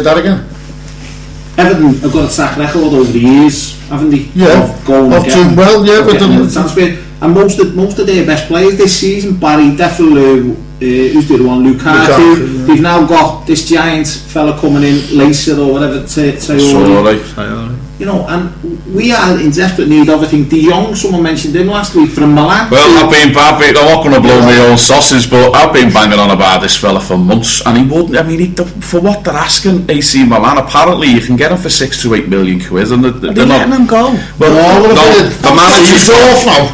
that again. Everton have got a track record over the years, haven't they? Yeah, of going of doing well. Yeah, with them. And most of their best players this season, Barry, definitely, who's the other one, Lukaku. Yeah. They've now got this giant fella coming in, Lacer or whatever. You know, and we are in desperate need of, I think, De Jong, someone mentioned him last week, from Milan. Well, I'm not going to blow my own sausage, but I've been banging on about this fella for months, and he wouldn't. I mean, for what they're asking AC Milan, apparently you can get him for 6 to 8 million quid, and they're not letting him go. Well, the manager's off now.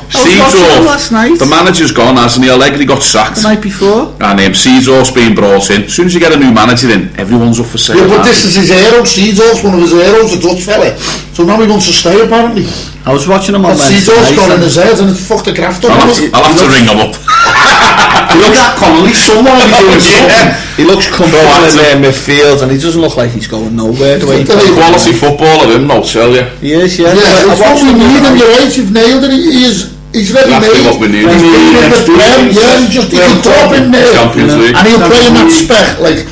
Last night. The manager's gone, hasn't he? Allegri got sacked the night before, and Seedorf's been brought in. As soon as you get a new manager in, everyone's up for sale. Yeah, but this is his hero. Seedorf's one of his heroes, a Dutch fella. So now he wants to stay, apparently. I was watching him on Wednesday. Seedorf's gone in his head and it's fucked the graft up. I'll have to ring him up. He looks at Colin, someone will be doing something. He looks comfortable in there midfield and he doesn't look like he's going nowhere. Quality footballer, him, I'll tell you. He is, yeah. Yeah, it's what we need, and you're right, you've nailed it. He's ready made. What we need. He's been in the Prem, yeah, he can drop in there. And he'll play in that spec, like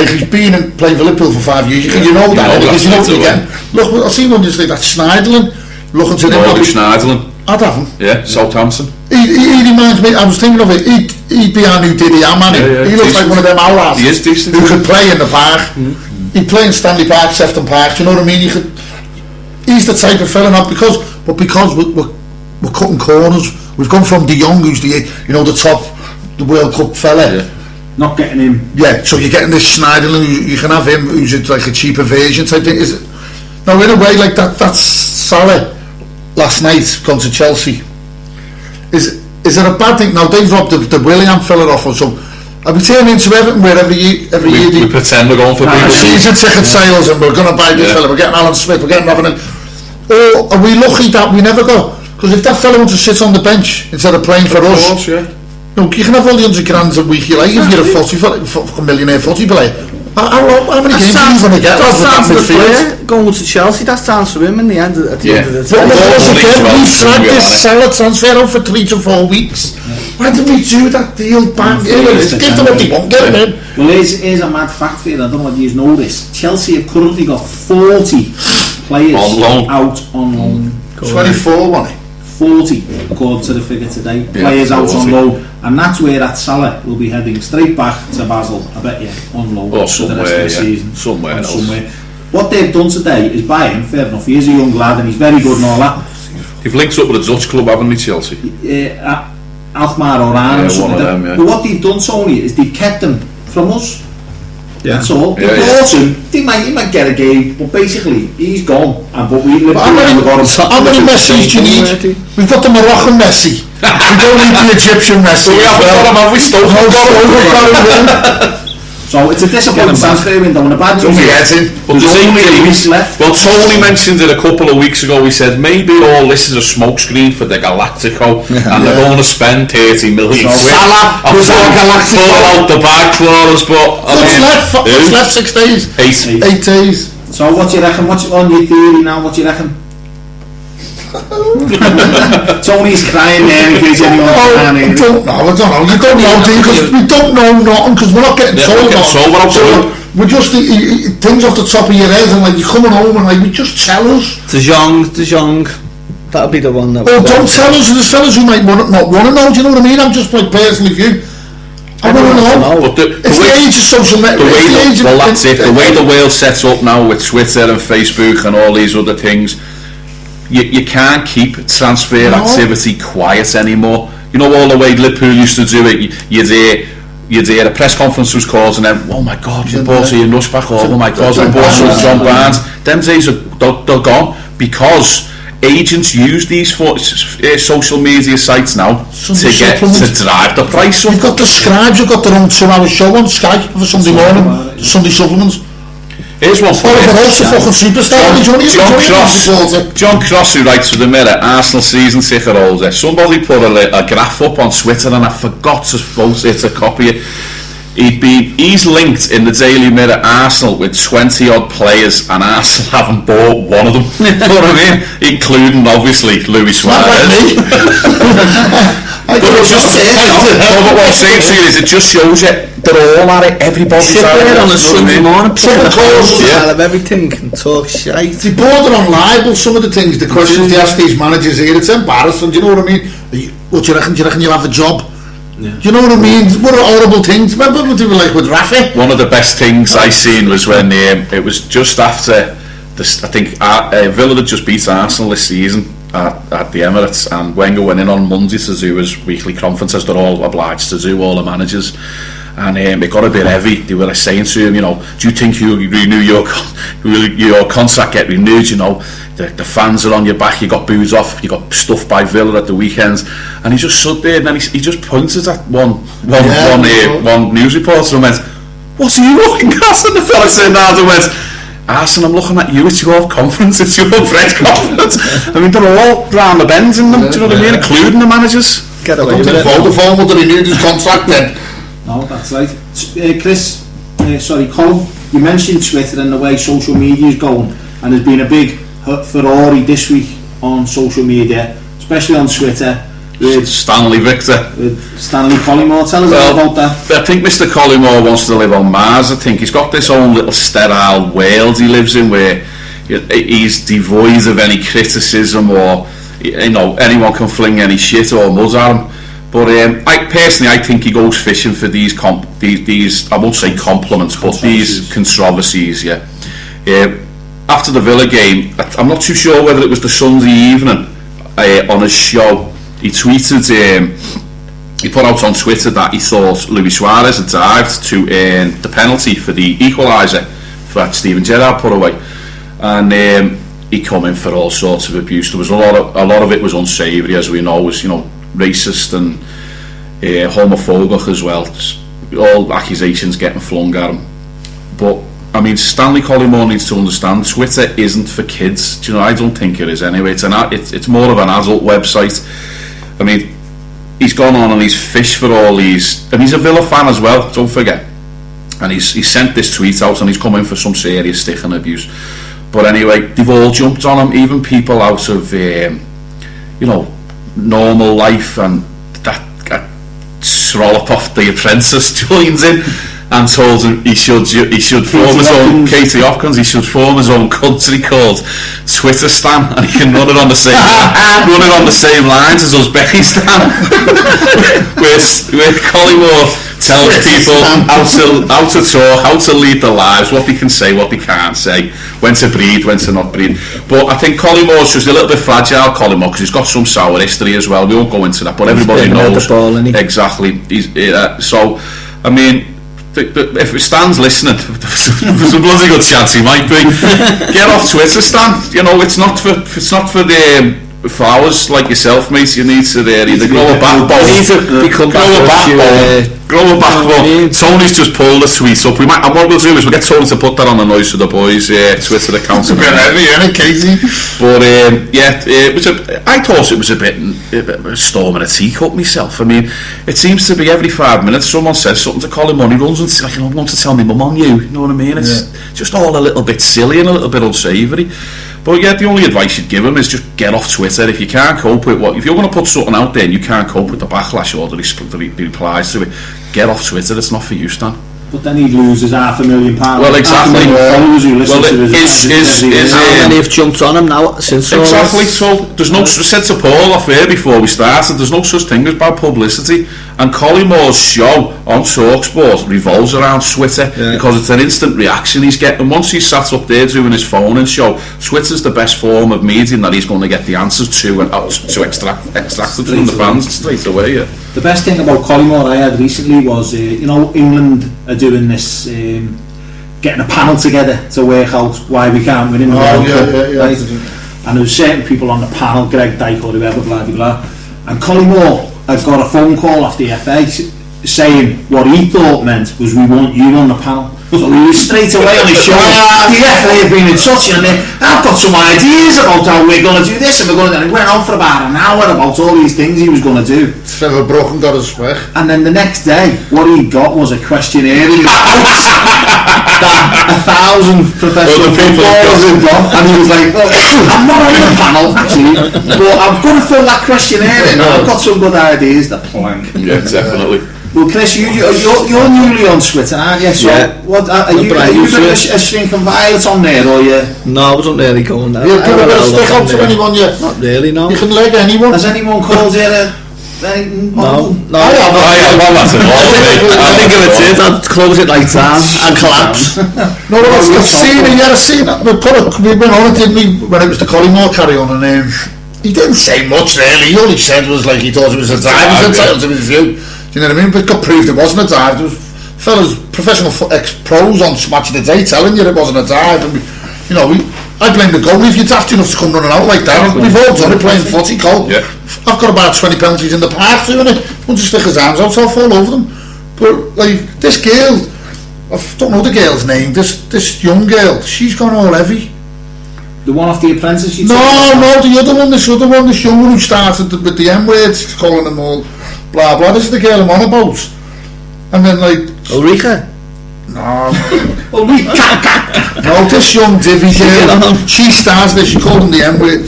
he's been playing for Liverpool for 5 years. You know that, because you know what again. Look, I've seen one just like that Schneiderlin, looking to him. Schneiderlin. I'd have him. Yeah, Southampton. He reminds me, I was thinking of it, he'd be our new Didier man. He looks like one of them outlaws. He is decent. Who could play in the park. He'd play in Stanley Park, Sefton Park, you know what I mean? He's the type of fella, not because we're cutting corners. We've gone from De Jong, who's the top, the World Cup fella. Yeah. Not getting him. Yeah, so you're getting this Schneiderlin, you can have him, who's like a cheaper version type thing. Now in a way like that's Salah last night gone to Chelsea. Is it a bad thing? Now they've dropped the William fella off or so. I'll be turning into Everton where every year we pretend we're going for season ticket sales and we're going to buy this fella, we're getting Alan Smith, we're getting nothing. Or are we lucky that we never go? Because if that fella wants to sit on the bench instead of playing for us, course, yeah. No, you can have all the $100 grand a week you like if you're a millionaire footy player. How many games are you going to get? That sounds for the player going to Chelsea. That sounds for him in the end. At the end of the time. We've tried this Salah transfer out for 3 to 4 weeks. Why did we do that deal? Bang! Give them what they want. Get them in. Well, here's a mad fact for you. I don't know whether you know this. Chelsea have currently got 40 players out on loan. 24, wasn't it? 40, according to the figure today, players out on loan, and that's where that Salah will be heading straight back to Basel, I bet you, on loan for the rest of the season. Somewhere. What they've done today is buy him, fair enough, he is a young lad and he's very good and all that. They've linked up with a Dutch club, haven't they, Chelsea? Alkmaar or Arnhem or something like that. Yeah. But what they've done, Tony, is they've kept him from us. Yeah. That's all. They bought him. He might get a game, but basically he's gone. But we got him. How many Messis do you need? We've got the Moroccan Messi. We don't need the Egyptian Messi. We haven't got him, have we? Still So it's a disappointing transfer window and a bad news. Well, Tony mentioned it a couple of weeks ago. He said maybe all this is a smokescreen for the Galactico, and they're going to spend 30 million. Salah was our Galactico. Pull out the back clause, but what's left? 6 days. 8 days. So what do you reckon? What's on your theory now? What do you reckon? Tony's crying there in case anyone's crying. I don't know. You don't know, because we don't know nothing, because we're not getting told. We're just things off the top of your head, and like you're coming home and like, just tell us. De Jong. That'll be the one that. Oh, don't tell us. There's fellas who might not want to know. Do you know what I mean? I'm just like personally view. I want to know. But it's the age of social media. Well, that's it. The way the world's set up now with Twitter and Facebook and all these other things. You can't keep transfer activity quiet anymore. You know, all the way Liverpool used to do it. You'd hear a press conference was called and then, oh my God, you bought Ian Rush back, oh my God, you bought John Barnes. Them days they're gone, because agents use these social media sites now to drive the price up. You've got the Scribes, you've got their own 2-hour show on Sky for Sunday morning, Sunday supplements. Here's one for John Cross, who writes for the Mirror, Arsenal season ticket holder. Somebody put a graph up on Twitter and I forgot to photo it, to copy it. He's linked in the Daily Mirror Arsenal with 20 odd players, and Arsenal haven't bought one of them. You know what I mean? Including obviously Luis Suarez. But what I'm saying to you is, it just shows you they're all at it. Everybody's sit at it. there on a Sunday morning, put the calls Yeah. of everything and talk shite. They border on libel, some of the things, the questions they ask these managers here, it's embarrassing, do you know what I mean? What do you reckon? Do you reckon you'll have a job? Yeah. Do you know what I mean? What are horrible things? Remember what they were like with Rafi? One of the best things I seen was when it was just after this, I think Villa had just beat Arsenal this season at the Emirates, and Wenger went in on Monday to do his weekly conference, as they're all obliged to do, all the managers. And it got a bit heavy. They were saying to him, you know, do you think you'll renew your contract get renewed? You know, the fans are on your back. You got booed off. You got stuffed by Villa at the weekends. And he just stood there, and then he just pointed at one news reporter and went, "What's he looking at?" And the fella sitting down and went, "Arsenal, I'm looking at you. It's your conference. It's your press conference." I mean, they're all round the bends in them. Do you know what I mean? Including the managers. Get away with it. Vodafone would have renewed his contract then. No, that's right. Colin, you mentioned Twitter and the way social media is going, and there's been a big furore this week on social media, especially on Twitter, with Stanley Victor. With Stanley Collymore. Tell us about that. I think Mr. Collymore wants to live on Mars. I think he's got this own little sterile world he lives in, where he's devoid of any criticism, or anyone can fling any shit or mud at him. But I think he goes fishing for these I won't say compliments, but these controversies. After the Villa game, I'm not too sure whether it was the Sunday evening on his show, he tweeted, he put out on Twitter that he thought Luis Suarez had dived to earn the penalty for the equaliser that Steven Gerrard put away, and he come in for all sorts of abuse. There was a lot of it was unsavoury, as we know, was racist and homophobic as well. Just all accusations getting flung at him. But I mean, Stanley Collymore needs to understand Twitter isn't for kids. Do you know? I don't think it is anyway. It's more of an adult website. I mean, he's gone on and he's fished for all these, and he's a Villa fan as well, don't forget. And he's sent this tweet out, and he's come in for some serious stick and abuse. But anyway, they've all jumped on him, even people out of normal life, and that Strollop off The Apprentice joins in and told him he should form his own, Katie Hopkins, he should form his own country called Twitter Stan, and he can run it on the same lines as Uzbeki Stan, where Collymore tells people how to talk, how to lead their lives, what they can say, what they can't say, when to breed, when to not breed. But I think Collymore's just a little bit fragile, Collymore, because he's got some sour history as well. We won't go into that, but everybody knows exactly. So I mean, if Stan's listening, there's a bloody good chance he might be. Get off Twitter, Stan. It's not for the flowers like yourself, mate. You need to either grow a backbone. Grow a backbone. Tony's just pulled a tweet up. And what we'll do is we'll get Tony to put that on the Noise for the Boys Twitter account. It's a bit heavy, isn't it, Casey? But I thought it was a bit a storm in a teacup myself. I mean, it seems to be every 5 minutes someone says something to Colin, he runs and says, "I want to tell me mum on you." You know what I mean? It's just all a little bit silly and a little bit unsavoury. But the only advice you'd give him is just get off Twitter. If you can't cope with if you're going to put something out there and you can't cope with the backlash or the replies to it, get off Twitter. It's not for you, Stan. But then he loses £500,000. Well, exactly. Followers who listen to his and they've jumped on him now since. Exactly. So there's no. Said to Paul off here before we started, there's no such thing as bad publicity. And Collymore's show on TalkSport revolves around Twitter because it's an instant reaction he's getting. Once he's sat up there doing his phone and show, Twitter's the best form of media that he's going to get the answers to and to extract it from the fans straight away. Yeah. The best thing about Collymore I had recently was, England are doing this, getting a panel together to work out why we can't win in the World Cup. Right? And there were certain people on the panel, Greg Dyke or whoever, blah blah blah. And Collymore had got a phone call off the FA saying what he thought meant was we want you on the panel. So he was straight away on his show. The FA have been in touch and I've got some ideas about how we're going to do this and we're going to do that. He went on for about an hour about all these things he was going to do. Trevor Broken got his swag. And then the next day, what he got was a questionnaire in his house. 1,000 professional footballers and he was like, I'm not on the panel actually, but I'm going to fill that questionnaire in. I've got some good ideas. The plank. Yeah, definitely. Well, Chris, you're newly on Twitter, aren't you? So yeah. What are you doing a String and Violet on there, or you? No, I wasn't really going there. You're giving a stick out to anyone yet? Not really, no. You can leg anyone. Has anyone called you No. I think if it's it, I'd close it like that and collapse. No, I've seen it, yeah, I've seen it. We went on it, didn't we, when it was the Colin carry on, and he didn't say much really. All he said was like he thought it was a dive, he was entitled to his view. Do you know what I mean? But it got proved it wasn't a dive. There was fellas, professional ex-pros on Match of the Day telling you it wasn't a dive. And I blame the goalie if you're daft enough to come running out like that. We've all done it playing footy, Cole. Yeah. I've got about 20 penalties in the park doing it. Once you stick his arms out, I'll fall over them. But like this girl, I don't know the girl's name. This young girl, she's gone all heavy. The one off The Apprentice? No, the other one, this young one who started with the M words, calling them all blah blah. This is the girl I'm on about. And then like Ulrika. No, no, this young divvy girl, she starts this, she called him the M word.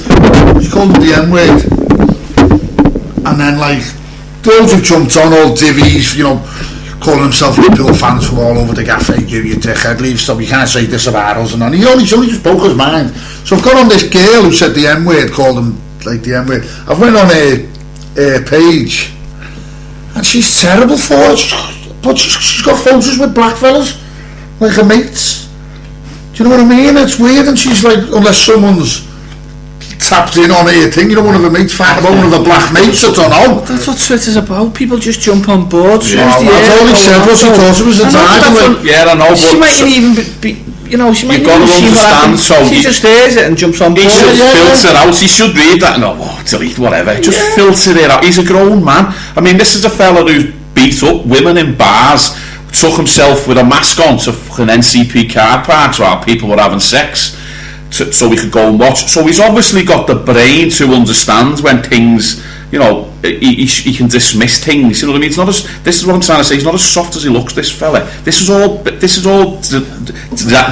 And then like those who jumped on, all divvies, calling himself Liverpool fans from all over the cafe, you dickhead, leave stuff, you can't say this about us, and he only just broke his mind. So I've got on this girl who said the M word, called him like the M word. I've went on a page, and she's terrible for it. But she's got photos with black fellas, like her mates. Do you know what I mean? It's weird, and she's like, unless someone's tapped in on her thing, one of her mates found one of her black mates, I don't know. That's what Twitter's about, people just jump on board. Yeah, that's all he said was he thought it was a dive. Yeah, I know, but she mightn't even be she might not understand, so she just hears it and jumps on board. He should filter out, he should read that, delete whatever, just filter it out. He's a grown man. I mean, this is a fella who's beat up women in bars, took himself with a mask on to fucking NCP car parks while people were having sex so we could go and watch. So he's obviously got the brain to understand when things, he can dismiss things, you know what I mean? It's not as, this is what I'm trying to say, he's not as soft as he looks, this fella. This is all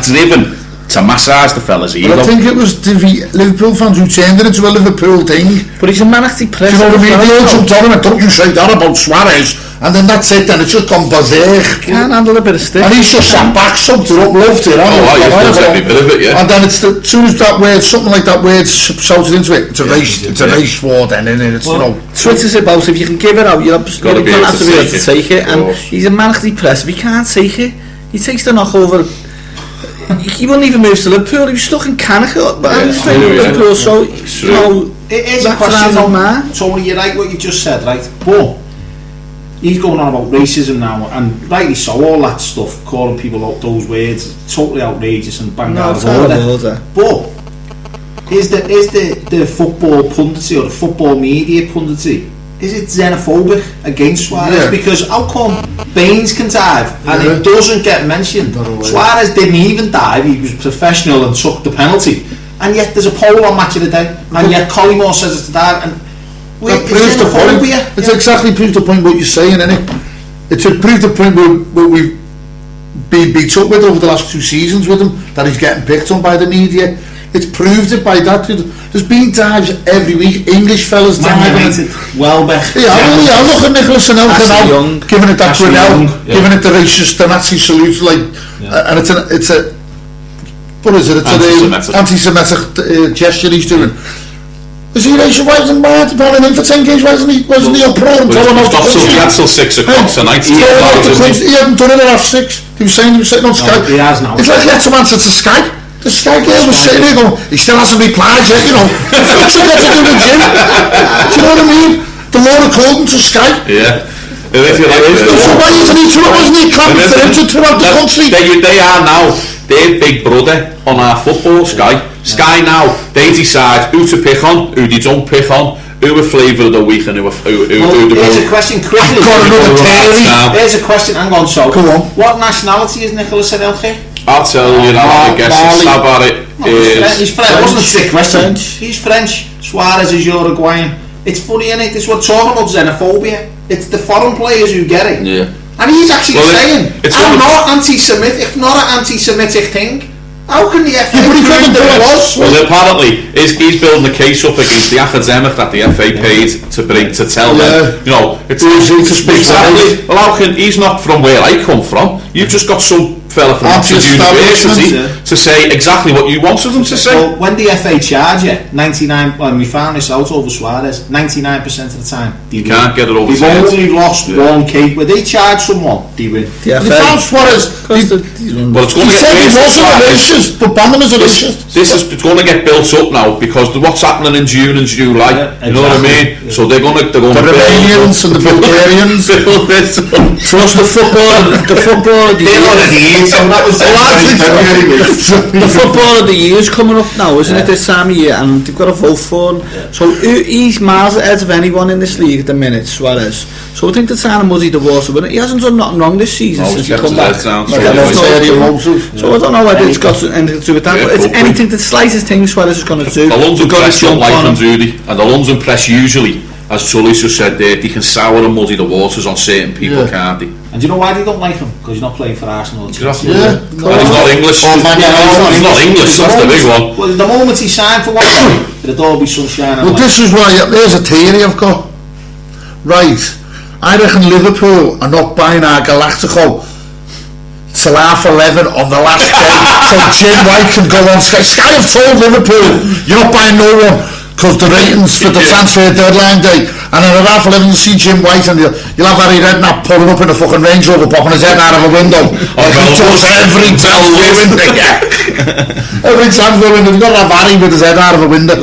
driven to massage the fellas' ego. But I think it was Liverpool fans who turned it into a Liverpool thing. But he's a manically press. Do you know what I mean? They all jumped on him and don't you say that about Suarez, and then that's it, then it's just gone berserk. Can't handle a bit of stick. And he's just sat back, sucked it up, loved it. Every bit of it, yeah. And then as soon as that word, something like that word shouted into it, it's a race war then, isn't it? It's, Twitter's about, if you can give it out, you're not have to be able to take it, and he's a manically press. If he can't take it, he takes the knock over. He wouldn't even move to Liverpool, he was stuck in Canada, but I'm staying in Liverpool, so, it is a question on Tony, you're right what you just said, right, but he's going on about racism now, and rightly so, all that stuff, calling people out those words, totally outrageous and bang out of order. But is the football punditry or the football media punditry, is it xenophobic against Suarez? Yeah. Because how come Baines can dive and it doesn't get mentioned? Suarez didn't even dive, he was professional and took the penalty, and yet there's a poll on Match of the Day, and yet Colin says it's a dive, and that proves the point. It's exactly proved the point what you're saying, isn't it? It's proved the point where we've been beat up with over the last 2 seasons with him, that he's getting picked on by the media. It's proved it by that. There's been dives every week. English fellas diving. Welbeck. Yeah, look at Nicholas and Elka now, giving it that Grinnell, giving it the racist, the Nazi salute, and it's a what is it? It's an anti-Semitic gesture he's doing. Is he racial? Why isn't Marty Palin in for 10 games? Wasn't he uproar and telling out the country? He had till 6 o'clock tonight. He hadn't done it at 6. He was sitting on Skype. He has now. It's like he had some answer to Skype. The Sky girl was sitting there going, he still hasn't replied yet, What the fuck's he got to do with Jim? Do you know what I mean? The Lord according to Sky. Yeah. So why isn't he clapping for him to throughout the country? They are now, they're big brother on our football, Sky. Sky now, they decide who to pick on, who they don't pick on, who a flavour of the week and who here's a question quickly. Here's a question, hang on, so. Come on. What nationality is Nicholas Anelchi? I'll tell you now, I guess a stab at it. He's French. It wasn't a trick question. He's French. Suarez is Uruguayan. It's funny, innit? This is what we're talking about, xenophobia. It's the foreign players who get it. Yeah. And he's actually saying, I'm not anti-Semitic, not an anti-Semitic thing. How can the FA prove that it was? Well, apparently, he's building a case up against the academic that the FA paid to tell them. You know, it's exactly. Well, how can he's not from where I come from? You've just got some fella from Oxford University to say exactly what you wanted them to say. Well, when the FA charge you 99, well, we found this out over Suarez, 99% of the time you can't get it over. They've only lost one case where they charge someone, they win. The FA Suarez. Well, it's going to get but Bondham is a racist. It's going to get built up now because of what's happening in June and July. You know what I mean? Yeah. So they're going to the Romanians and the Bulgarians. Trust the football of the year. The football of the year is coming up now, isn't it? This time of year, and they've got to vote for him. So he's miles ahead of anyone in this league at the minute, Suarez. So I think they're trying to muddy the water, but he hasn't done nothing wrong this season since he come back. So I don't know whether it's got anything to do with that, but it's anything, the slightest thing Suarez is going to do. The London press don't like him, Rudy, and the London press usually, as Tully just said there, they can sour and muddy the waters on certain people, can't they? And do you know why they don't like him? Because he's not playing for Arsenal. He's not English. He's not English, that's the big one. Well, the moment he signed for one, it'd all be sunshine. Well, this is why, there's a theory I've got. Right, I reckon Liverpool are not buying our Galactico till 11:30 on the last day, so Jim White can go on Sky. Sky have told Liverpool, you're not buying no one, because the ratings for the transfer deadline day, and then at 11:30 you see Jim White and you'll have Harry Redknapp pulling up in a fucking Range Rover, popping his head out of a window. He does every transfer window. Every transfer window, you've got to have Harry with his head out of a window.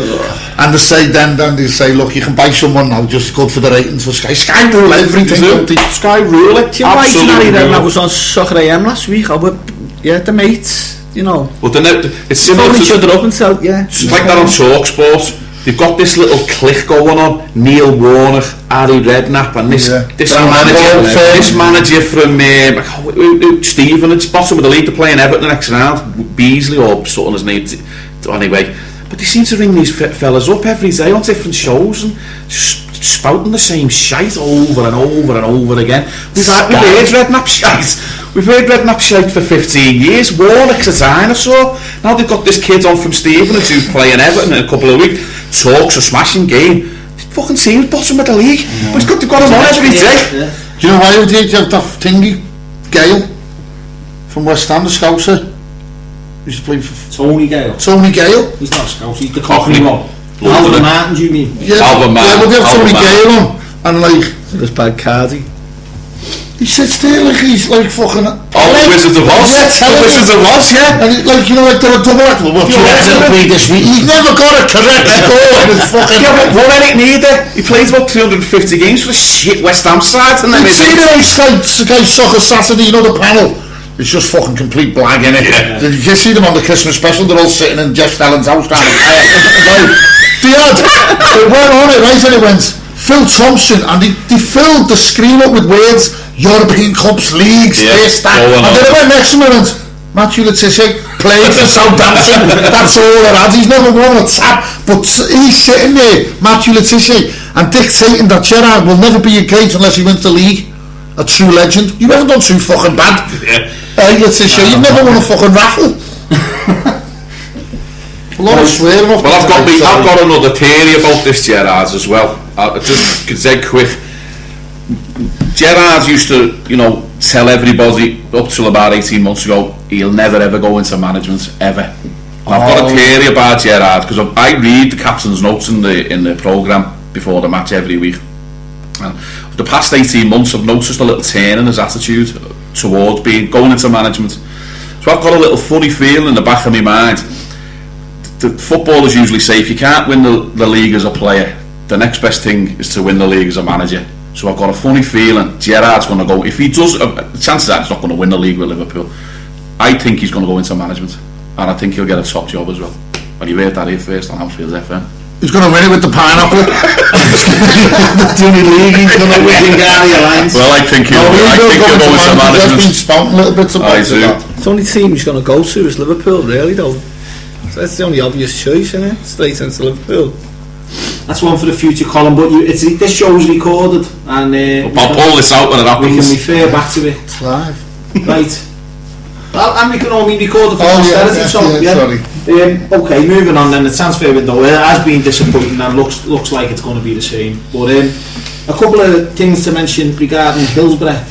And they say then they say, look, you can buy someone now just good for the ratings for Sky. Sky rule everything. Sky rule it. Jim White and Harry Redknapp was on Soccer AM last week. The mates, you know. Well, it's similar to each other up and so, it's like that on TalkSport. They've got this little clique going on. Neil Warner, Harry Redknapp, and this manager from Stephen. It's bottom of the league. They're playing Everton next round. Beasley or something his name. Anyway. But they seem to ring these fellas up every day on different shows and spouting the same shite over and over and over again. We've heard Redknapp shite. We've heard Redknapp shite for 15 years. Warnock's a dinosaur. Now they've got this kid on from Stevenage who's playing Everton in a couple of weeks. Talks a smashing game. The fucking team's bottom of the league. But they've got him on every day. Do you know why you have that thingy? Gale from West Ham, the Scouser. Used to play for Tony Gale. He's not a Scout, he's the Cockney one. Alvin Martin, you mean? Yeah, but they have Tony Gale on, and like this bad cardy. He sits there like he's like fucking. The Wizard of Oz. The Wizard of Oz, yeah. And like you know, like they're a double act. Well, this week. He's never got a correct score in his fucking. Yeah, but what ain't neither. He plays about 350 games for the shit West Ham side, and then he's seen it on Sky Soccer Saturday. You know the panel. It's just fucking complete blag, innit? Yeah. Did you see them on the Christmas special? They're all sitting in Jeff Stellan's house kind of they went on it, right? And it went Phil Thompson, and they filled the screen up with words, European Cups, leagues, this, that. And then it went next to me and went, Matthew Letitia played for Southampton. That's all it had. He's never won a tap, but he's sitting there, Matthew Letitia, and dictating that Gerrard will never be engaged unless he wins the league. A true legend. You haven't done too fucking bad. Letitia, you've never won a fucking raffle. A lot of swearing off. Well, I've got another theory about this Gerrard as well. Just dead quick. Gerrard used to, tell everybody up till about 18 months ago, he'll never ever go into management ever. I've got a theory about Gerrard because I read the captain's notes in the programme before the match every week. And the past 18 months I've noticed a little turn in his attitude towards going into management. So I've got a little funny feeling in the back of my mind. The footballers usually say if you can't win the league as a player, the next best thing is to win the league as a manager. So I've got a funny feeling Gerrard's going to go, if he does, the chances are he's not going to win the league with Liverpool. I think he's going to go into management, and I think he'll get a top job as well. And you heard that here first on Anfield FM. He's going to win it with the pineapple. The Jimmy League, he's going to win Gary Alliance. Well, I think he'll go into management. There's been spouting little bits about that. The only team he's going to go to is Liverpool, really, though. So that's the only obvious choice, isn't it? Straight into Liverpool. that's one for the future, Colin. But this show's recorded, and I'll pull this out when it happens. We can refer back to it. It's live. Right. Well, and we can only record it for posterity. Sorry. Okay, moving on then. The transfer window has been disappointing and looks like it's going to be the same. But a couple of things to mention regarding Hillsborough,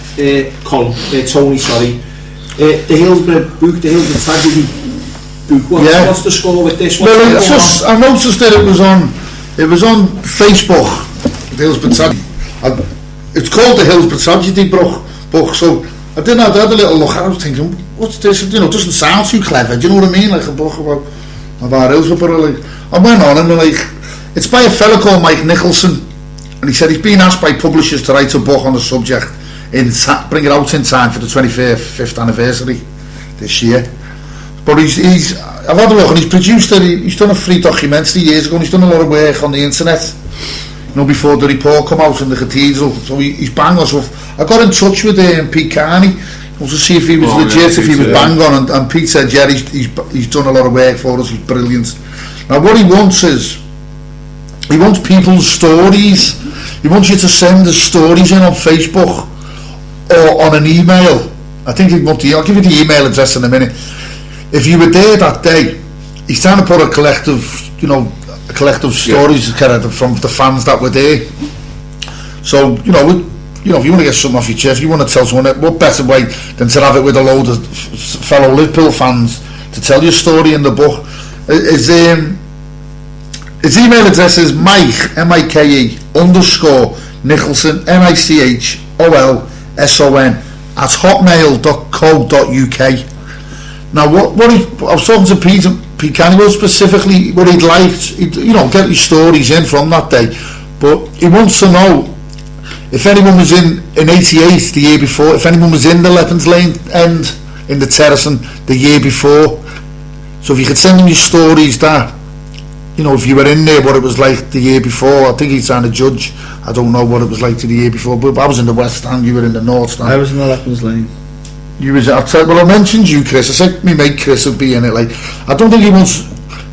Tony. Sorry, the Hillsborough book, the Hillsborough tragedy book. What's the score with this one? Well, it's just I noticed that it was on Facebook. The Hillsborough tragedy. It's called the Hillsborough tragedy book. So I had a little look at it. I was thinking, what's this? You know, it doesn't sound too clever. Do you know what I mean? Like a book about Hillsborough. Like, I went on and it's by a fella called Mike Nicholson, and he said he's been asked by publishers to write a book on the subject bring it out in time for the 25th anniversary this year. But I've had a look, and he's produced he's done a free documentary years ago, and he's done a lot of work on the internet. You know, before the report come out in the cathedral, so he's bang on stuff. I got in touch with Pete Caveney to see if he was legit, if he was bang on, and Pete said, yeah, he's done a lot of work for us, he's brilliant. Now what he wants is, he wants people's stories. He wants you to send the stories in on Facebook or on an email. I'll give you the email address in a minute. If you were there that day, he's trying to put a collective stories from the fans that were there. So, if you want to get something off your chest, you want to tell someone, what better way than to have it with a load of fellow Liverpool fans to tell your story in the book. His email address is Mike, M-I-K-E, _Nicholson, NICHOLSON @hotmail.co.uk. Now, I was talking to Pete Caveney specifically what he'd like, get his stories in from that day, but he wants to know if anyone was in 88 the year before, if anyone was in the Leppens Lane end in the Terracing the year before. So if you could send him your stories that, if you were in there, what it was like the year before. I think he's trying to judge. I don't know what it was like the year before, but I was in the West Stand, you were in the North Stand. I was in the Leppens Lane. I mentioned you, Chris. I said my mate Chris would be in it. Like, I don't think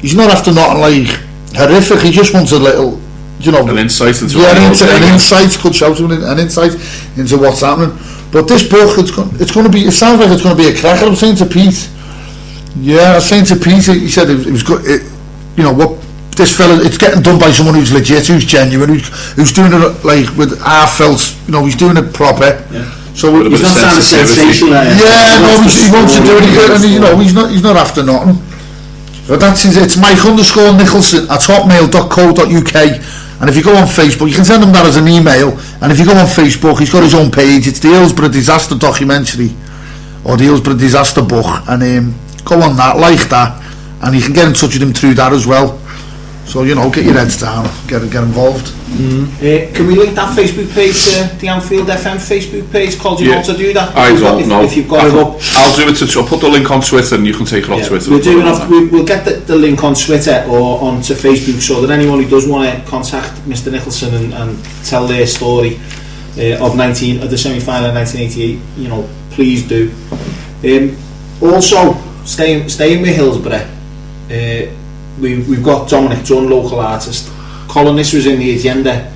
he's not after nothing like horrific. He just wants a little, an insight into an insight. Could shout him an insight into what's happening. But this book, it's going to be. It sounds like it's going to be a cracker. I was saying to Pete. Yeah, I was saying to Pete. He said it was good. What this fella, it's getting done by someone who's legit, who's genuine, who's doing it like with heartfelt. He's doing it proper. Yeah. So he's not sounding sensational. He wants to do it, and he's not after nothing. So it's Mike _Nicholson @hotmail.co.uk, and if you go on Facebook, you can send him that as an email. And if you go on Facebook, he's got his own page. It's the Hillsborough Disaster Documentary, or the Hillsborough Disaster Book, and go on that, like that, and you can get in touch with him through that as well. So, get your heads down, get involved. Can we link that Facebook page to the Anfield FM Facebook page? Colin, do you want to do that? I don't know. If you've got it up. I'll do it. I'll put the link on Twitter and you can take it off Twitter. We'll get the link on Twitter or onto Facebook, so that anyone who does want to contact Mr. Nicholson and tell their story of the semi-final in 1988, please do. Also, staying with Hillsborough, we've got Dominic Dunn, local artist. Colin, this was in the agenda.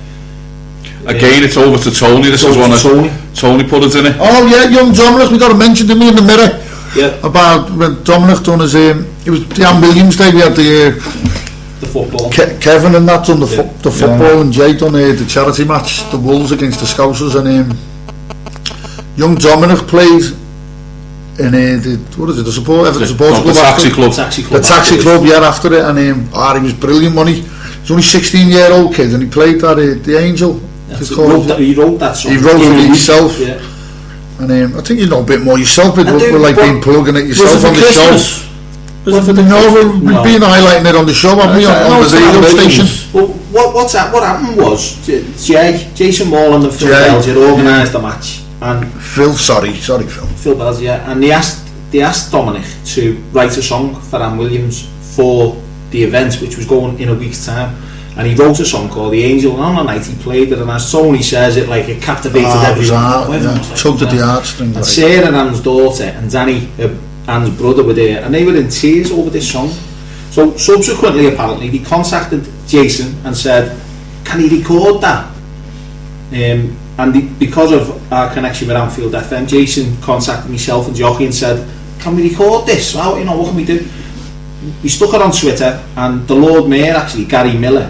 Again, it's over to Tony. This is one of Tony put it in it. Oh yeah, young Dominic. We got to mention to me in the mirror. Yeah. About when Dominic done his it was Jan Williams Day. We had the football. Kevin and that done the football, and Jay done the charity match, the Wolves against the Scousers, and young Dominic played in the support club, the taxi club, yeah, after it, and he was brilliant, wasn't he? He's only 16-year-old kid, and he played that the Angel. He wrote that song. He wrote it himself. Yeah. And I think you know a bit more yourself, but we're like being plugging it yourself on the show. We've been highlighting it on the show, haven't we, on the radio station? Well, what happened was Jason Wall and Phil Belgier organised the match, and Phil Belgier, and they asked Dominic to write a song for Ann Williams for the event, which was going in a week's time, and he wrote a song called The Angel, and on the night he played it, and as Tony says it, like, it captivated everyone. Tugged at the heartstrings. And Sarah, Ann's daughter, and Danny, Ann's brother, were there, and they were in tears over this song. So subsequently, apparently, they contacted Jason and said, can he record that? Because of our connection with Anfield FM, Jason contacted myself and Jockey and said, can we record this? Well, what can we do? We stuck it on Twitter, and the Lord Mayor, actually, Gary Miller,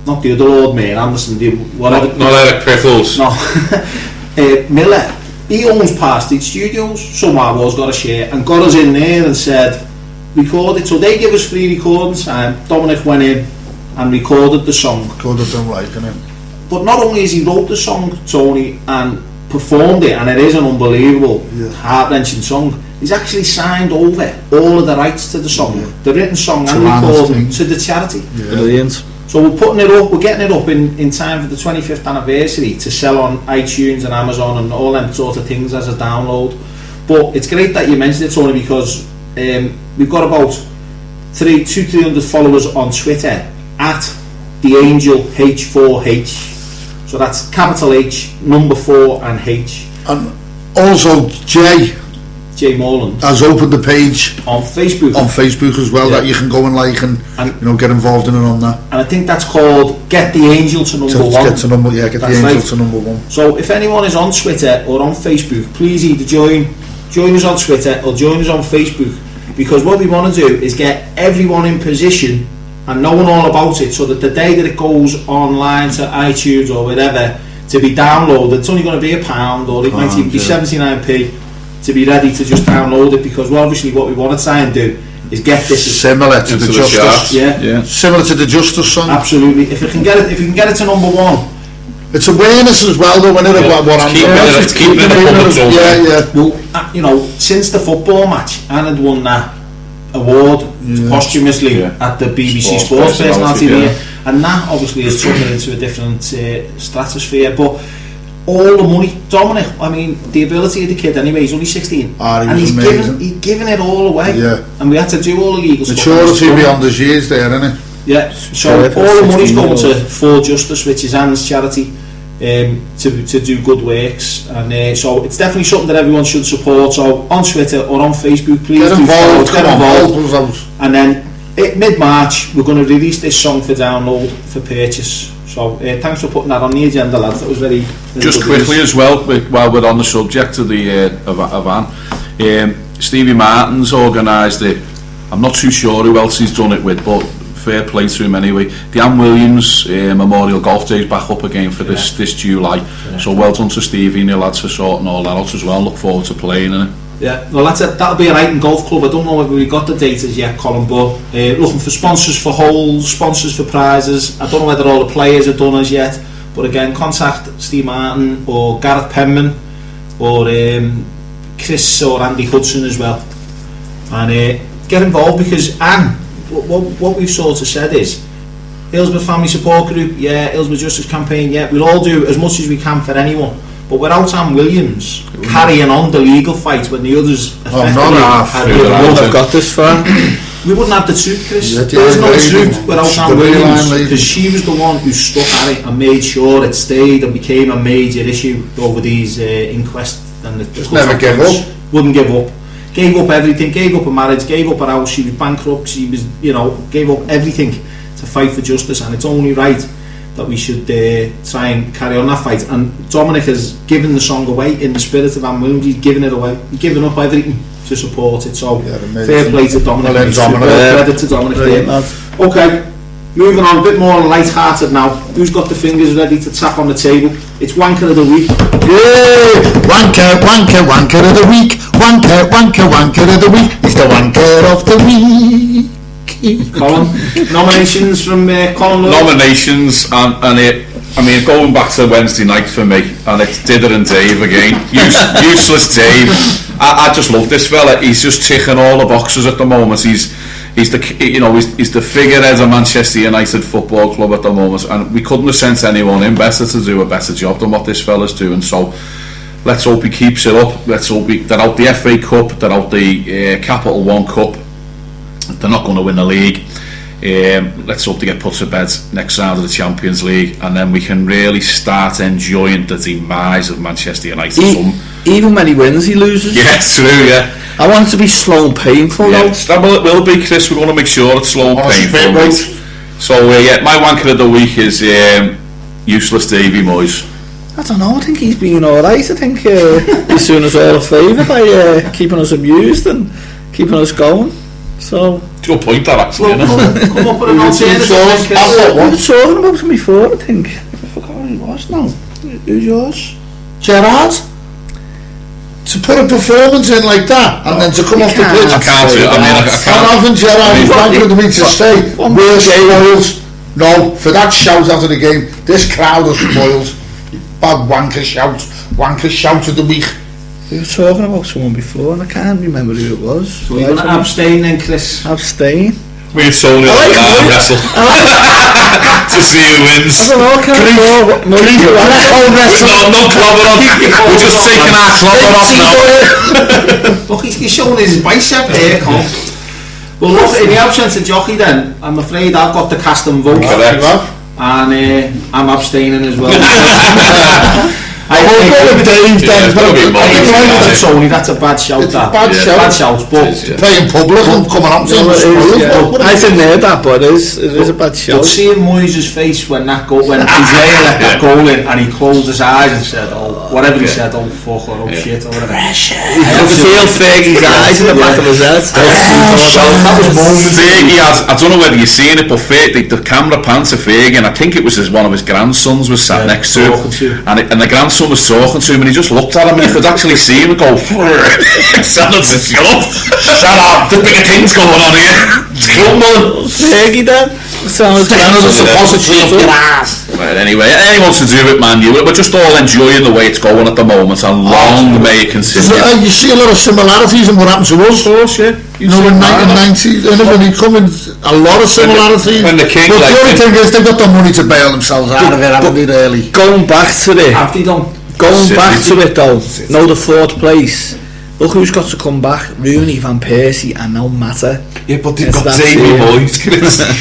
not the other Lord Mayor, Anderson, whatever. Not Eric Pickles. No. Miller, he owns Parstate Studios, somehow was got a share, and got us in there and said, record it. So they give us free recording time. Dominic went in and recorded the song. Recorded them right, innit? But not only has he wrote the song, Tony, and performed it, and it is an unbelievable, heart-wrenching song, he's actually signed over all of the rights to the song, the written song and recording, to the charity. Brilliant. So we're putting it up, we're getting it up in time for the 25th anniversary to sell on iTunes and Amazon and all them sort of things as a download. But it's great that you mentioned it, Tony, because we've got about 300 followers on Twitter at the Angel H4H. So that's capital H, number 4 and H. And also Jay Morland has opened the page on Facebook as well, that you can go and like and get involved in it on that. And I think that's called Get the Angel to Number 1. Get the Angel to number 1. So if anyone is on Twitter or on Facebook, please either join us on Twitter or join us on Facebook, because what we want to do is get everyone in position and knowing all about it, so that the day that it goes online to iTunes or whatever to be downloaded, it's only going to be £1, or it might even be 79p to be ready to just download it, because obviously what we want to try and do is get this similar to the Justice, similar to the Justice song. Absolutely. If we can get it to number 1, it's awareness as well, though. It's keeping it. Well, since the football match, Anne had won that award posthumously at the BBC Sports Personality of the Year, and that obviously has took it into a different stratosphere. But all the money, Dominic, I mean, the ability of the kid anyway, he's only 16, and he's given it all away, and we had to do all the legal stuff. Maturity beyond his years there, isn't it? Yeah, so all the money's going to For Justice, which is Anne's charity, to do good works, and so it's definitely something that everyone should support. So on Twitter or on Facebook, please get involved. And then mid-March we're going to release this song for download for purchase. So thanks for putting that on the agenda, lads. That was very just quickly as well, while we're on the subject of the of Anne, Stevie Martin's organised it. I'm not too sure who else he's done it with, but fair play to him anyway. The Anne Williams Memorial Golf Day is back up again for this July, so well done to Stevie and the lads for sorting all that out as well. Look forward to playing in it. Yeah, well that'll be a Wrighton Golf Club. I don't know whether we got the date as yet, Colin, but looking for sponsors for holes, sponsors for prizes. I don't know whether all the players are done as yet, but again, contact Steve Martin or Gareth Penman or Chris or Andy Hudson as well, and get involved, because Anne, what we've sort of said is Hillsborough Family Support Group, Hillsborough Justice Campaign, we'll all do as much as we can for anyone, but without Anne Williams carrying on the legal fight when the others have got this far, we wouldn't have the truth, Chris. There's no truth without Anne Williams, because she was the one who stuck at it and made sure it stayed and became a major issue over these inquests, and just never gave up. Wouldn't give up. Gave up everything, gave up a marriage, gave up her house, she was bankrupt, she was, gave up everything to fight for justice, and it's only right that we should try and carry on that fight. And Dominic has given the song away in the spirit of Anne Williams. He's given it away, he's given up everything to support it, so fair play to Dominic. Credit to Dominic there. Okay, moving on, a bit more light-hearted now. Who's got the fingers ready to tap on the table? It's Wanker of the Week. Yeah! Wanker of the Week. Wanker of the Week. It's the Wanker of the Week. Colin, nominations from Colin Lloyd. Nominations, and it, I mean, going back to Wednesday night for me, and it's Didder and Dave again. Useless Dave. I just love this fella. He's just ticking all the boxes at the moment. He's the figurehead of Manchester United Football Club at the moment, and we couldn't have sent anyone in better to do a better job than what this fella's doing. So let's hope he keeps it up. Let's hope they're out the FA Cup, they're out the Capital One Cup. They're not going to win the league. Let's hope they get put to bed next round of the Champions League, and then we can really start enjoying the demise of Manchester United. Even when he wins, he loses. Yeah, it's true, yeah. I want it to be slow and painful, though. That will be, Chris. We're going to make sure it's slow and painful. So my wanker of the week is useless Davy Moyes. I don't know, I think he's been alright. I think he's doing us all a favour by keeping us amused and keeping us going. So Good point that actually, Come up with an alternative. we were talking about him before, I think. I forgot who he was now. Who's yours? Gerrard? To put a performance in like that and then to come off the pitch. I can't do it. I can't. I'm having Gerrard, he's wanking the week to stay. We're spoiled. No, for that shout after the game, this crowd are spoiled. Bad wanker shout of the week. We were talking about someone before and I can't remember who it was. So you're going to abstain then, Chris? Abstain? Me and Tony like arm wrestle to see who wins. I don't know, I can't remember. No clobber on. We're just taking our clobber off now. Look, he's showing his bicep here, Colin. Well, look, in the absence of Jockey then, I'm afraid I've got the cast and vote. And I'm abstaining as well. I think Dave then. Tony, that's a bad shout. It's a bad shout, but playing public and coming up to him. I didn't hear that, but it is a bad shout. But seeing Moyes' face when Israel let that goal in and he closed his eyes and said, whatever he said, fuck or shit or whatever. I could feel Fergie's eyes in the back of his head. That was moment. Fergie has, I don't know whether you've seen it, but the camera panned to Fergie and I think it was one of his grandsons was sat next to him and the grandson was talking to him and he just looked at him and you could actually see him go shut up, there's bigger things going on here. Fergie then sounds another suppository of your ass. Right, anyway, anyone to do with Man U, we're just all enjoying the way it's going at the moment and long may it continue. You see a lot of similarities in what happened to us. Of course, yeah. You know, in 1990s, when he come in, a lot of similarities. When the king, but the only thing is, they've got the money to bail themselves out of it, haven't they, really? Going back to it, though, no, the fourth place. Look who's got to come back: Rooney, Van Persie, and now Mata. Yeah, but they've got Davy Moyes, Chris. and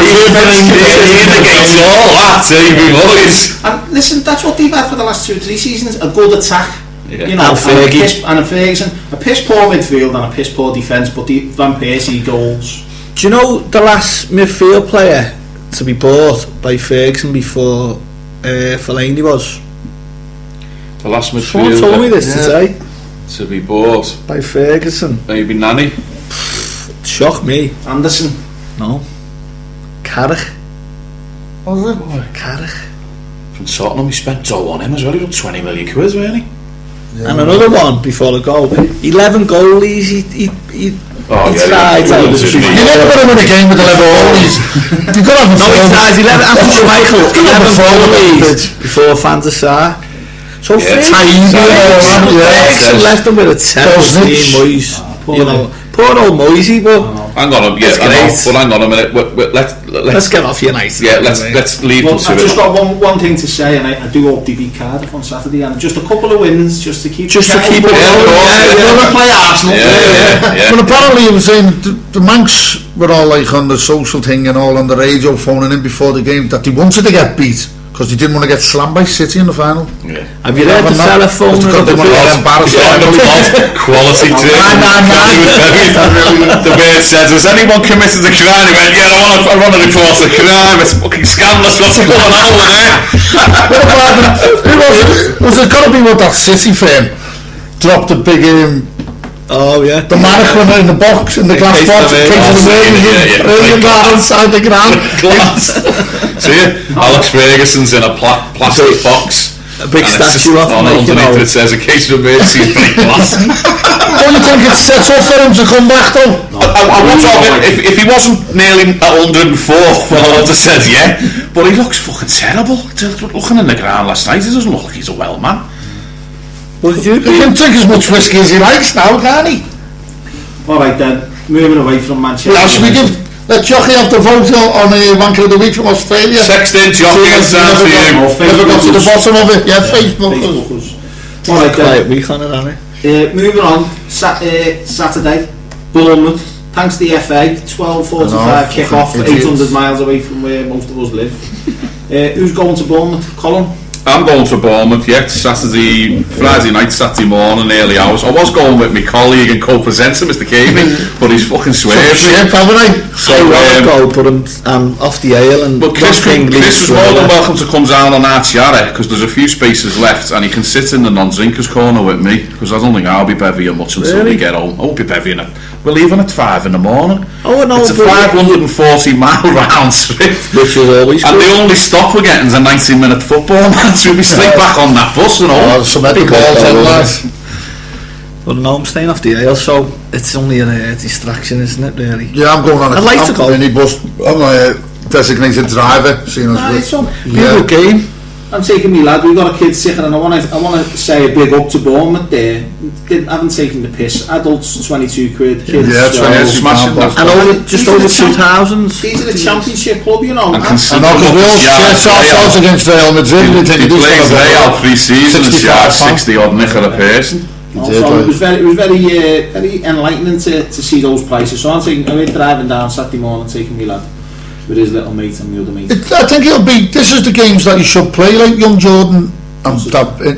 he against all that, Davy Moyes. And listen, that's what they've had for the last 2 or 3 seasons: a good attack. Yeah. You know, and a Ferguson, a piss poor midfield and a piss poor defence, but the Van Persie goals. Do you know the last midfield player to be bought by Ferguson before Fellaini was? The last midfield. Someone told me this today. To be bought by Ferguson. Maybe Nani. Shock me. Anderson. No. Carrick. Was it? Carrick. From Tottenham, he spent dough on him as well. He got 20 million quid, wasn't he? Yeah. And another one before the goal. 11 goalies. He tried. You never got him in a game with 11 goalies. You've got to have a he tried. 11 after Schmeichel. 11 goalies before Van der Sar. So Ferguson left him with a 10 Moyes. You know, poor old Moisey, but hang on a minute. Let's get off United. Yeah, let's leave them to I've just got one thing to say, and I do hope they beat Cardiff on Saturday, and just a couple of wins just to keep it going. Yeah, play Arsenal. Yeah. But apparently he was saying the Manx were all like on the social thing and all on the radio phoning in before the game that they wanted to get beat because they didn't want to get slammed by City in the final. Yeah. Have you heard the fella phoning? They want to get embarrassed. Quality team. The bird says, has anyone committed a crime? He went, yeah, I want to report a crime. It's fucking scandalous what's going on there. Was it got to be what that City firm dropped a big oh yeah, the mannequin in the box, in the glass box, in case of the rain inside the ground. Glass. See, Alex Ferguson's in a plastic box. A big statue of him. Underneath it says, in case of emergency, it's big glass. Don't you think it's set up for him to come back though? If he wasn't nearly at 104, well, I would have said yeah. But he looks fucking terrible. Looking in the ground last night, he doesn't look like he's a well man. Well, you can drink as much whiskey as he likes now, can't he? Alright then, moving away from Manchester. Yeah, should we let Jockey have the vote on Wanker of the Week from Australia? Sexton, Jockey and Sam for you. Never got to the bottom of it. Yeah, Facebookers. Alright then. Week on it, haven't we? Moving on, Saturday, Bournemouth. Thanks to the FA, 12:45 kick-off, 800 miles away from where most of us live. Who's going to Bournemouth? Colin? I'm going to Bournemouth, Friday night, Saturday morning, early hours. I was going with my colleague and co-presenter, Mr. Caveney, but he's fucking swerved me. go, put him off the ale. And but Chris was more than welcome to come down on our tiara, because there's a few spaces left, and he can sit in the non-drinkers corner with me, because I don't think I'll be bevying much until we get home. I won't be bevying it. We're leaving at 5 in the morning. Oh, no, it's a 540-mile round trip, which is always and good. the only stop we're getting is a 90-minute football match. We'll be straight back on that bus and all. Some at the balls and lads. But no, I'm staying off the ale, so it's only a distraction, isn't it, really? Yeah, I'm going on I'd like to go. Minibus. I'm a designated driver, seeing us with. Good game. I'm taking me lad, we've got a kid sick, and I want to say a big up to Bournemouth there. Haven't taken the piss. Adults £22, kids. Yeah, 20 smashing that. And just over 2,000. These are the championship club, you know. And because we all shit ourselves against Real Madrid. He plays Real pre-season and charged 60 odd nick a person. So it was very enlightening to see those prices. So I'm driving down Saturday morning, taking me lad with his little mate and the other mate. I think this is the games that you should play, like young Jordan and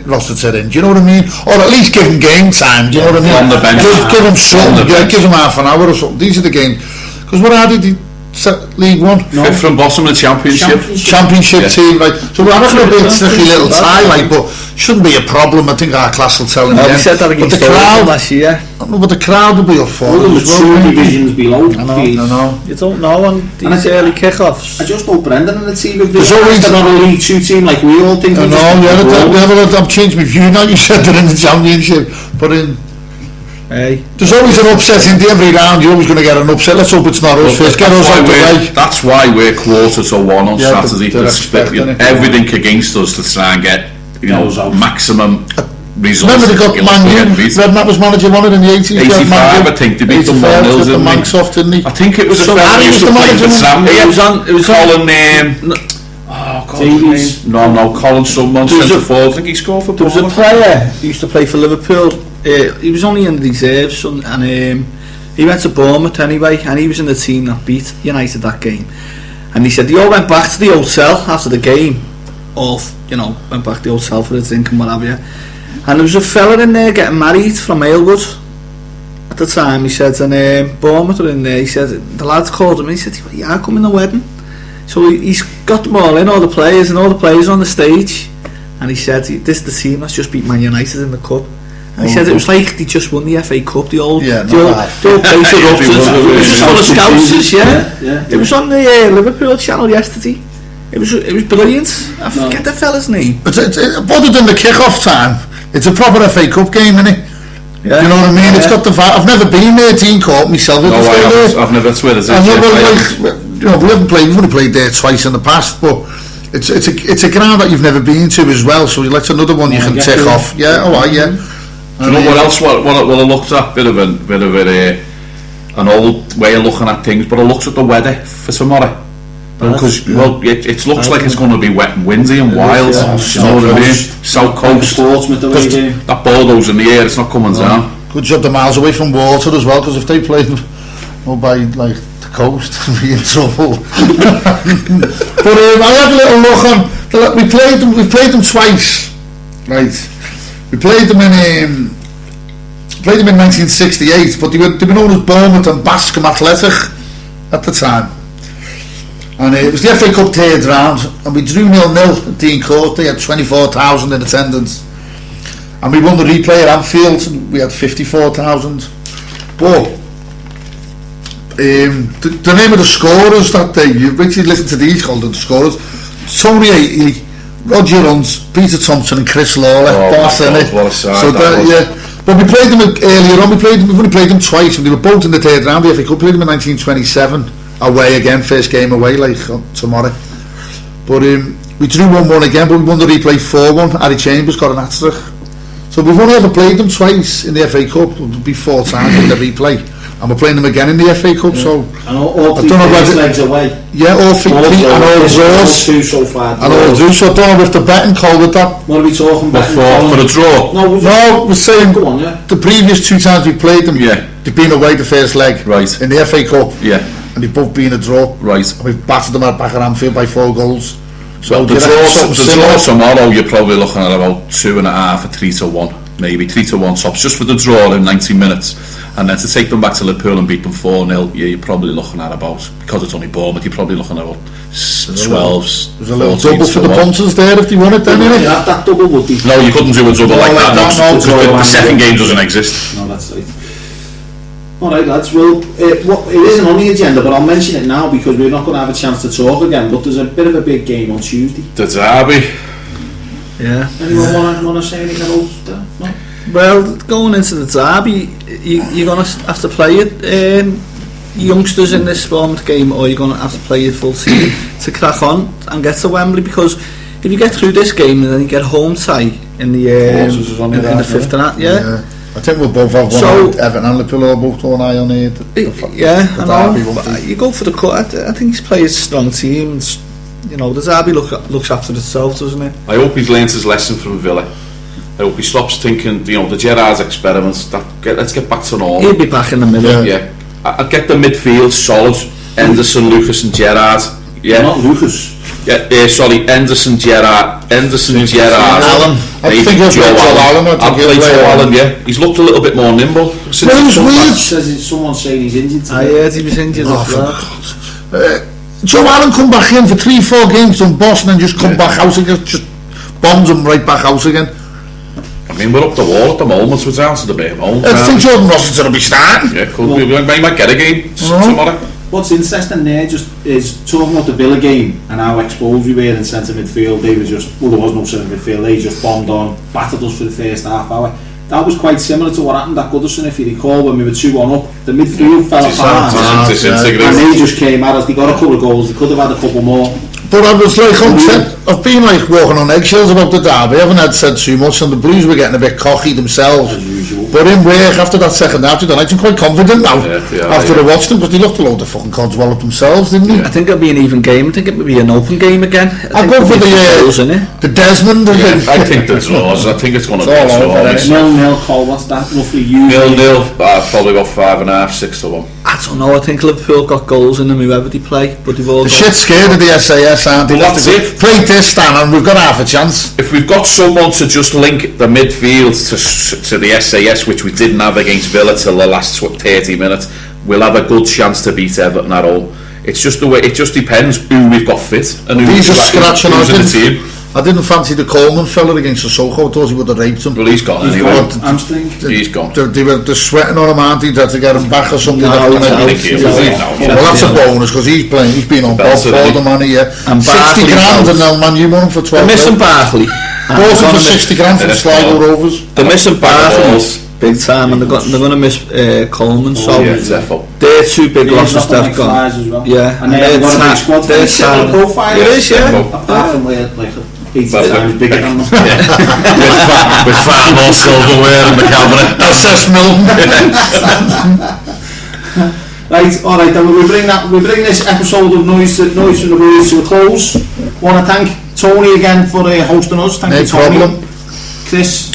Rossiter said in, do you know what I mean? Or at least give him game time, do you know what I mean? On the bench. Give him something, give him half an hour or something. These are the games. Because what are they? League One? No. Fifth from bottom of the Championship team, right? So we're having a bit of a tricky little tie, like, but shouldn't be a problem. I think our class will tell him. We said that against the crowd last year. But the crowd will be up for it. Well, two divisions below. I know. You don't know on these early kickoffs. I just hope Brendan and the team have they're not a League 2 team like we all think. I know, I've changed my view now. You said they're in the Championship, but in. Hey. There's always an upset in every round. You're always going to get an upset. Let's hope it's not us first. Get us out the way. That's why we're 1/4 on Saturday. Everything against us to try and get maximum results. Remember they got Man U. Redknapp was manager, won it in the 80s. 85, I think they beat them 1-0, didn't they? Manx off, didn't he? I think it was a fella who used to play for Sam. It was Colin. No, Colin someone centre forward. I think he scored for Bournemouth. There was a player who used to play for Liverpool. He was only in the reserves, and he went to Bournemouth anyway, and he was in the team that beat United that game. And he said they all went back to the hotel after the game, went back to the hotel for a drink and what have you. And there was a fella in there getting married from Aylwood at the time. He said, and Bournemouth were in there. He said the lads called him and he said, "Yeah, I'm coming to the wedding." So he's got them all in, all the players on the stage, and he said, "This is the team that's just beat Man United in the cup." And he said it was like they just won the FA Cup. The old place erupted. It was just full of scousers, yeah. It was on the Liverpool channel yesterday. It was brilliant. I forget the fella's name. Other than the kick-off time, it's a proper FA Cup game, isn't it? Yeah. You know what I mean? It's got the vibe. I've never been there, Dean Court myself. No, I've never tweeted it. We've only played there twice in the past, but it's a ground that you've never been to as well. So that's another one you can tick off. Yeah, yeah. Do you know what else? What I looked at? Bit of an old way of looking at things, but I looked at the weather for tomorrow. Because it looks like it's going to be wet and windy and wild. You know what I mean? South coast. That ball goes in the air. It's not coming down. Good job they're miles away from water as well. Because if they played by like the coast, they'd be in trouble. But I had a little look on. We played them twice, right? We played them in 1968, but they were known as Bournemouth and Bascom Athletic at the time. And it was the FA Cup third round, and we drew 0-0 at Dean Court. They had 24,000 in attendance, and we won the replay at Anfield. And we had 54,000. But the name of the scorers that day, you actually listen to these called the scorers: Tony Ailey, Roger Hunt, Peter Thompson, and Chris Lawler. What a side that was. Yeah. But we played them earlier on. We've only played them twice, and they were both in the third round. The FA Cup played them in 1927. Away again, first game away, like tomorrow. But we drew 1-1 again, but we won the replay 4-1. Harry Chambers got an hat-trick. So we've only ever played them twice in the FA Cup. It'll be 4 times in the replay, and we're playing them again in the FA Cup. Yeah. So and all three legs away. Yeah, all three and all draws. 2 so far. And all draws. So I don't know if the betting call with that. What are we talking about? For the draw? No, we're saying go on, yeah. The previous 2 times we played them, they've been away the first leg, right, in the FA Cup. Yeah. And they've both been a draw. Right. And we've battered them back at Anfield by 4 goals. So the draw tomorrow, you're probably looking at about 2.5 or 3-1, maybe 3-1 tops, just for the draw in 90 minutes. and then to take them back to Liverpool and beat them 4-0, you're probably looking at about, because it's only Bournemouth, you're probably looking at about 12s. There's a little double for the punters there if they won it then, innit? Yeah, that double would be... No, you couldn't do a double like that. The second game doesn't exist. No, that's right. Alright lads, well, it isn't on the agenda, but I'll mention it now because we're not going to have a chance to talk again, but there's a bit of a big game on Tuesday. The derby. Yeah. Anyone want to say anything about that? No? Well, going into the derby, you're going to have to play it youngsters in this Bournemouth game, or you're going to have to play your full team to crack on and get to Wembley, because if you get through this game and then you get a home tie in the fifth and that, yeah. I think we'll both have one. Everton and Liverpool are both on eye on it. I know. You go for the cut. I think he's played a strong team. You know, the derby looks after itself, doesn't it? I hope he's learnt his lesson from Villa. I hope he stops thinking, the Gerrard's experiments. Let's get back to normal. He'll be back in the middle. Yeah. I'll get the midfield solid. Henderson, Lucas, and Gerrard. Yeah. Not Lucas. Yeah, sorry, Henderson, Gerrard, Alan. I think he'll play Joe Allen. I'll play Joe Allen, yeah. He's looked a little bit more nimble. Someone's saying he's injured. I heard he was injured as well. Joe Allen come back in for 3-4 games on Boston and just come back out again, just bombs him right back out again. I mean, we're up the wall at the moment, so we're down to the bare bones. I think Jordan Rossington will be starting. Yeah, could be. We might get a game tomorrow. What's interesting there is talking about the Villa game and how exposed we were in centre midfield. They were there was no centre midfield, they just bombed on, battered us for the first half hour. That was quite similar to what happened at Goodison, if you recall, when we were 2-1 up. The midfield fell apart and they just came at us. They got a couple of goals, they could have had a couple more. But I was like, I've been like walking on eggshells about the derby. I haven't said too much, and the Blues were getting a bit cocky themselves. As usual. But in work, after that second half, I'm quite confident now. After I watched them, because they looked a load of fucking codswallop themselves, didn't they? I think it'll be an even game. I think it will be an open game again. I'll go for the Desmond. I think the draws. I think it's going to be a draw. 0-0, Cole, what's that roughly? 0-0, probably about 5.5, 6 to 1. I don't know, I think Liverpool got goals in them whoever they play, but they've all got... shit scared of the SAS, aren't they? That's it. Play this, Stan, and we've got half a chance. If we've got someone to just link the midfield to the SAS, which we didn't have against Villa till the last 30 minutes, we'll have a good chance to beat Everton at all. It's just the way, it just depends who we've got fit and who's in the team. I didn't fancy the Coleman fella against Sissoko. I thought he would have raped him. Well, he's gone anyway. He's gone. They were sweating on him, aren't they, to get him back or something. Well, that's a bonus because he's been on board for the money. Yeah, 60 grand, and now Man U won him for 12. They're missing Barkley. Bought him for 60 grand from Sligo Rovers. They're missing Barkley big time, and they're going to miss Coleman. So they're two big losses they've got. Yeah, and they've got a big squad. They're similar profile. It is, yeah. Apart from like 80 times bigger than them. With far more silverware in the cabinet. That's Milton. Right, alright, then we bring this episode of Noise from the Boys to a close. Want to thank Tony again for hosting us. Thank you, Tony. No problem. Chris,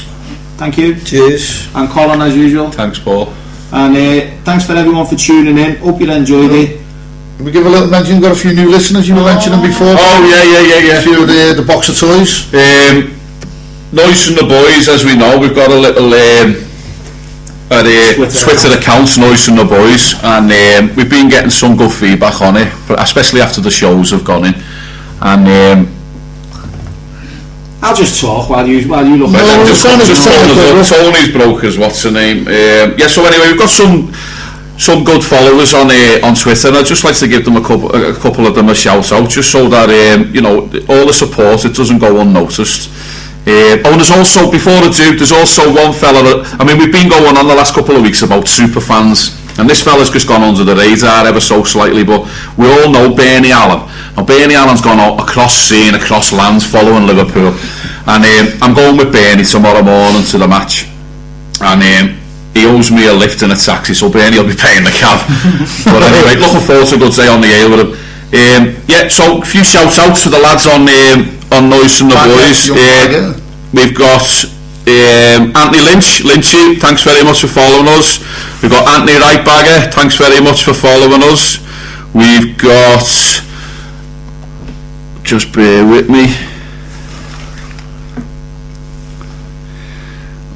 thank you. Cheers. And Colin, as usual. Thanks, Paul. And thanks for everyone for tuning in. Hope you enjoyed it. We give a little mention. We've got a few new listeners. You were mentioning before. Oh yeah. A few of the box of toys. Noise from the Boys, as we know, we've got a little Twitter account, Noise from the Boys, and we've been getting some good feedback on it, especially after the shows have gone in. And I'll just talk while you look. Tony's brokers. What's her name? So anyway, we've got some good followers on Twitter, and I'd just like to give them a couple of them a shout out, just so that all the support, it doesn't go unnoticed. There's also, before I do, there's also one fella that, we've been going on the last couple of weeks about super fans, and this fella's just gone under the radar ever so slightly, but we all know Bernie Allen. Now Bernie Allen's gone out across sea and across lands following Liverpool, and I'm going with Bernie tomorrow morning to the match, and he owes me a lift in a taxi, so Bernie will be paying the cab. But anyway, looking forward to a good day on the air with him. So a few shout outs to the lads on Noise from the Boys. We've got Anthony Lynchy, thanks very much for following us. We've got Anthony Wrightbagger, thanks very much for following us. We've got, just bear with me,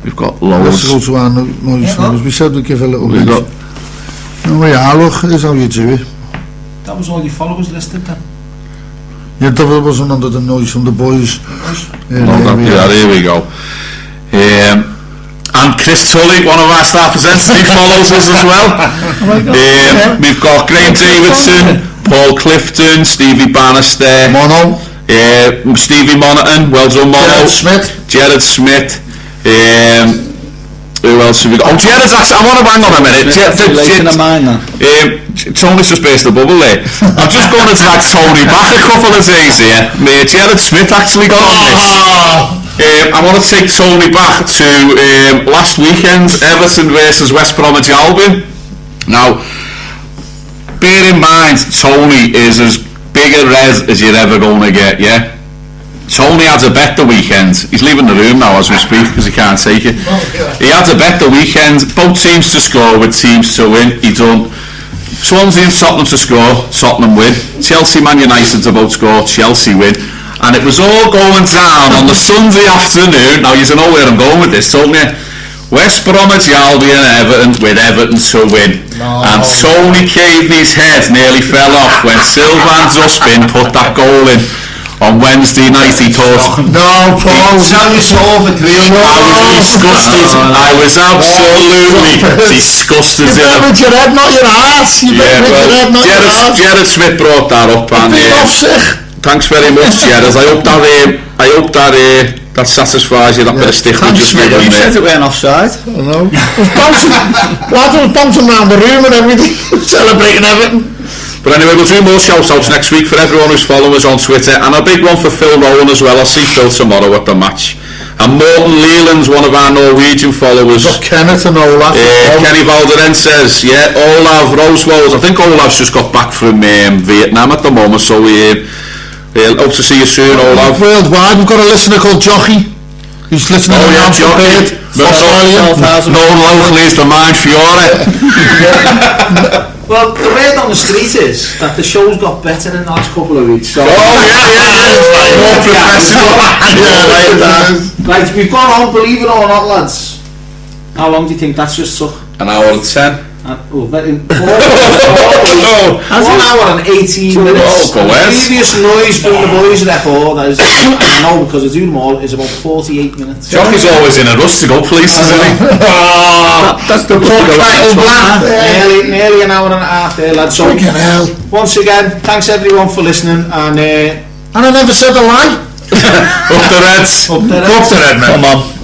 we've got Let's loads. go to our noise numbers. We said we'd give a little We bit. got. Oh yeah, look, here's how you do it. That was all your followers listed then? Yeah, that wasn't under the noise from the boys. Here we go. And Chris Tully, one of our staff presenters, he follows us as well. We've got Graham Davidson, Paul Clifton, Stevie Bannister, Mono, Stevie Monaghan, well done Mono, Jared Smith. Who else have we got? Oh, Jared's actually, I want to hang on a minute. Tony's just based the bubble there. I'm just going to drag Tony back a couple of days here. Jared Smith actually got on this. I want to take Tony back to last weekend, Everton versus West Bromwich Albion. Now, bear in mind, Tony is as big a red as you're ever going to get, yeah? Tony had a bet the weekend. He's leaving the room now as we speak because he can't take it. He had a bet the weekend, both teams to score with teams to win. He done Swansea and Tottenham to score, Tottenham win. Chelsea, Man United to both score, Chelsea win. And it was all going down on the Sunday afternoon. Now you know where I'm going with this, don't you? West Bromwich Albion Everton with Everton to win. And Tony Caveney's head nearly fell off when Sylvain Zuspin put that goal in on Wednesday night. He thought, no, Paul, I was disgusted. I was absolutely disgusted. You bet with your head, not your ass. You bet with your head, not your ass. Jared Smith brought that up, and thanks very much, Jared. I hope that that satisfies you. That bit of stick we just made. You said it went offside. I know. Lads were bouncing around the room and everything, celebrating everything. But anyway, we'll do more shout-outs next week for everyone who's following us on Twitter, and a big one for Phil Rowan as well. I'll see Phil tomorrow at the match. And Morten Leland's one of our Norwegian followers. Got Kenneth and Olaf. Kenny Valderen says, yeah, Olav Rosewold. I think Olav's just got back from Vietnam at the moment, so we hope to see you soon, Olav. Worldwide, we've got a listener called Jockey. He's listening to Jockey. Known locally as the Mind Fiore. Well, the word on the street is that the show's got better in the last couple of weeks. So more professional. Like, we've gone on, believe it or not, lads. How long do you think that's just took? An hour and 10. 1 hour and 18 minutes. The previous noise from the boys at F4, that is, I know because I do them all, is about 48 minutes. Jockey's always in a rush to go places, isn't he? That's the nearly an hour and a half there, lads. So, once again, thanks everyone for listening, and I never said a lie. Up the Reds. Up the Red, man. Come on.